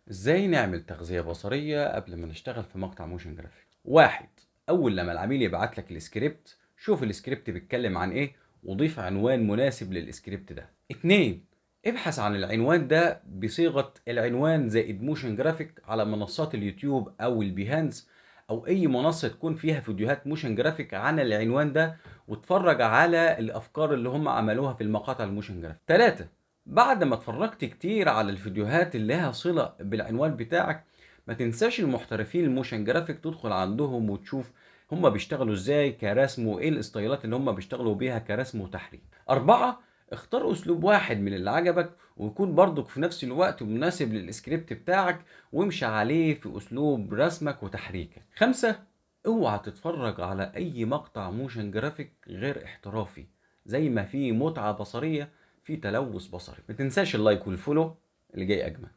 ازاي نعمل تغذية بصرية قبل ما نشتغل في مقطع موشن جرافيك؟ واحد، اول لما العميل يبعت لك السكريبت شوف السكريبت بيتكلم عن ايه وضيف عنوان مناسب للسكريبت ده. اتنين، ابحث عن العنوان ده بصيغة العنوان زائد موشن جرافيك على منصات اليوتيوب او البيهانس او اي منصة تكون فيها فيديوهات موشن جرافيك عن العنوان ده، واتفرج على الافكار اللي هم عملوها في المقاطع الموشن جرافيك. تلاتة، بعد ما اتفرجت كتير على الفيديوهات اللي لها صلة بالعنوان بتاعك، ما تنساش المحترفين الموشن جرافيك تدخل عندهم وتشوف هما بيشتغلوا ازاي كرسم وايه الاستايلات اللي هما بيشتغلوا بيها كرسم وتحريك. أربعة، اختار أسلوب واحد من اللي عجبك ويكون برضك في نفس الوقت مناسب للسكريبت بتاعك وامشي عليه في أسلوب رسمك وتحريكك. خمسة، اوعى تتفرج على أي مقطع موشن جرافيك غير احترافي. زي ما في متعة بصرية في تلوث بصري. ما تنساش اللايك والفولو اللي جاي أجمل.